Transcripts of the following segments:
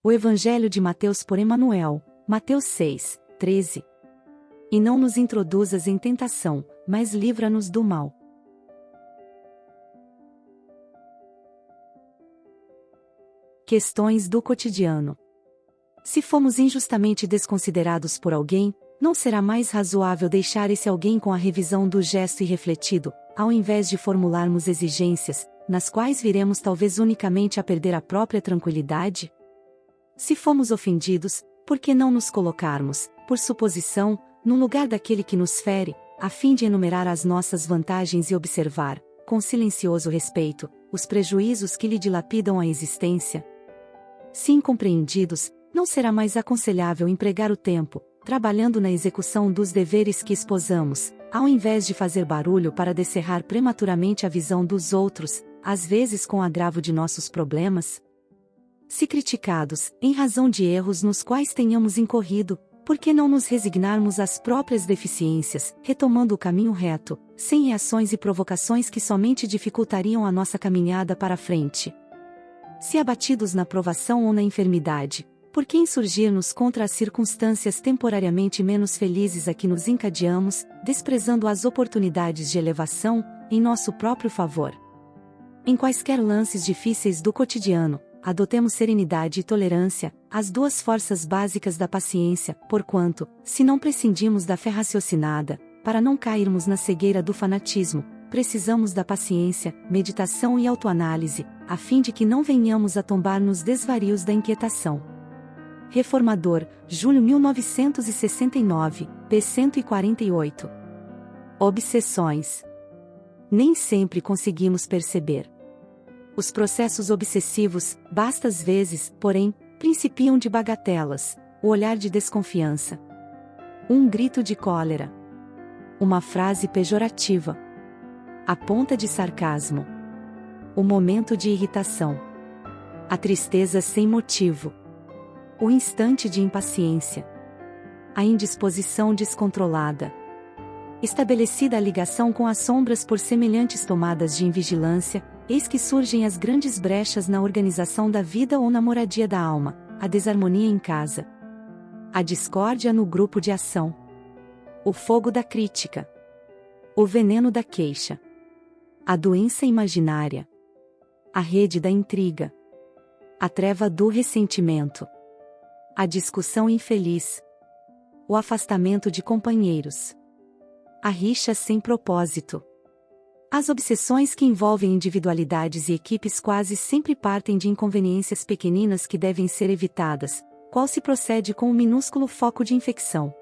O Evangelho de Mateus por Emanuel, Mateus 6, 13. E não nos introduzas em tentação, mas livra-nos do mal. Questões do cotidiano. Se fomos injustamente desconsiderados por alguém, não será mais razoável deixar esse alguém com a revisão do gesto irrefletido, ao invés de formularmos exigências, nas quais viremos talvez unicamente a perder a própria tranquilidade? Se fomos ofendidos, por que não nos colocarmos, por suposição, no lugar daquele que nos fere, a fim de enumerar as nossas vantagens e observar, com silencioso respeito, os prejuízos que lhe dilapidam a existência? Se incompreendidos, não será mais aconselhável empregar o tempo, trabalhando na execução dos deveres que esposamos, ao invés de fazer barulho para descerrar prematuramente a visão dos outros, às vezes com agravo de nossos problemas? Se criticados, em razão de erros nos quais tenhamos incorrido, por que não nos resignarmos às próprias deficiências, retomando o caminho reto, sem reações e provocações que somente dificultariam a nossa caminhada para a frente? Se abatidos na provação ou na enfermidade, por que insurgir-nos contra as circunstâncias temporariamente menos felizes a que nos encadeamos, desprezando as oportunidades de elevação, em nosso próprio favor? Em quaisquer lances difíceis do cotidiano, adotemos serenidade e tolerância, as duas forças básicas da paciência, porquanto, se não prescindimos da fé raciocinada, para não cairmos na cegueira do fanatismo, precisamos da paciência, meditação e autoanálise, a fim de que não venhamos a tombar nos desvarios da inquietação. Reformador, julho 1969, p. 148. Obsessões. Nem sempre conseguimos perceber. Os processos obsessivos, bastas vezes, porém, principiam de bagatelas, o olhar de desconfiança, um grito de cólera, uma frase pejorativa, a ponta de sarcasmo, o momento de irritação, a tristeza sem motivo, o instante de impaciência, a indisposição descontrolada. Estabelecida a ligação com as sombras por semelhantes tomadas de invigilância, eis que surgem as grandes brechas na organização da vida ou na moradia da alma, a desarmonia em casa, a discórdia no grupo de ação, o fogo da crítica, o veneno da queixa, a doença imaginária, a rede da intriga, a treva do ressentimento, a discussão infeliz, o afastamento de companheiros, a rixa sem propósito. As obsessões que envolvem individualidades e equipes quase sempre partem de inconveniências pequeninas que devem ser evitadas, qual se procede com um minúsculo foco de infecção.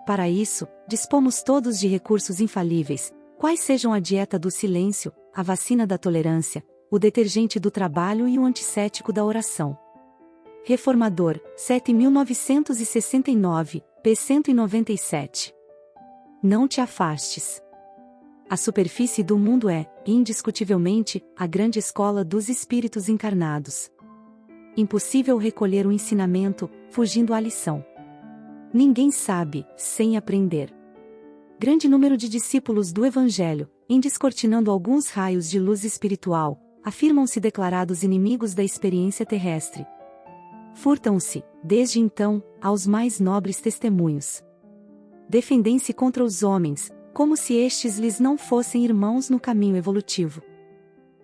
Para isso, dispomos todos de recursos infalíveis, quais sejam a dieta do silêncio, a vacina da tolerância, o detergente do trabalho e o antisséptico da oração. Reformador, 7.969, p. 197. Não te afastes. A superfície do mundo é, indiscutivelmente, a grande escola dos espíritos encarnados. Impossível recolher o ensinamento, fugindo à lição. Ninguém sabe, sem aprender. Grande número de discípulos do Evangelho, em descortinando alguns raios de luz espiritual, afirmam-se declarados inimigos da experiência terrestre. Furtam-se, desde então, aos mais nobres testemunhos. Defendem-se contra os homens, como se estes lhes não fossem irmãos no caminho evolutivo.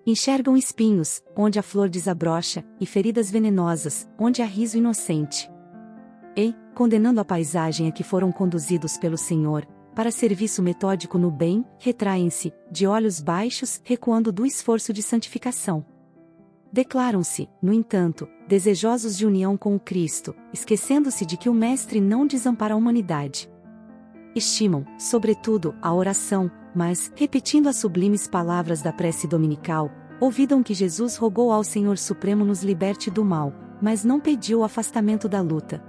Enxergam espinhos, onde a flor desabrocha, e feridas venenosas, onde há riso inocente. E, condenando a paisagem a que foram conduzidos pelo Senhor, para serviço metódico no bem, retraem-se, de olhos baixos, recuando do esforço de santificação. Declaram-se, no entanto, desejosos de união com o Cristo, esquecendo-se de que o Mestre não desampara a humanidade. Estimam, sobretudo, a oração, mas, repetindo as sublimes palavras da prece dominical, ouvidam que Jesus rogou ao Senhor Supremo nos liberte do mal, mas não pediu o afastamento da luta.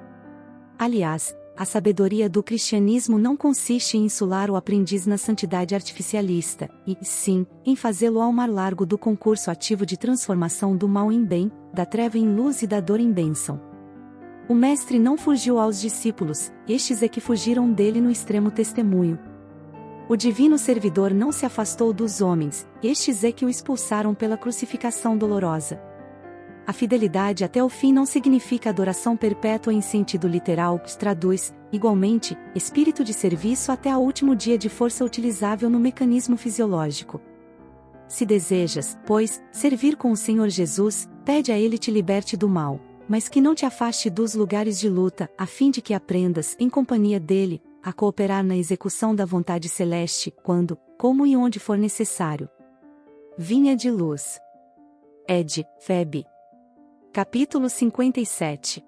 Aliás, a sabedoria do cristianismo não consiste em insular o aprendiz na santidade artificialista, e, sim, em fazê-lo ao mar largo do concurso ativo de transformação do mal em bem, da treva em luz e da dor em bênção. O Mestre não fugiu aos discípulos, estes é que fugiram dele no extremo testemunho. O divino servidor não se afastou dos homens, estes é que o expulsaram pela crucificação dolorosa. A fidelidade até o fim não significa adoração perpétua em sentido literal, traduz, igualmente, espírito de serviço até ao último dia de força utilizável no mecanismo fisiológico. Se desejas, pois, servir com o Senhor Jesus, pede a Ele te liberte do mal, mas que não te afaste dos lugares de luta, a fim de que aprendas, em companhia dele, a cooperar na execução da vontade celeste, quando, como e onde for necessário. Vinha de Luz. Ed. Feb. Capítulo 57.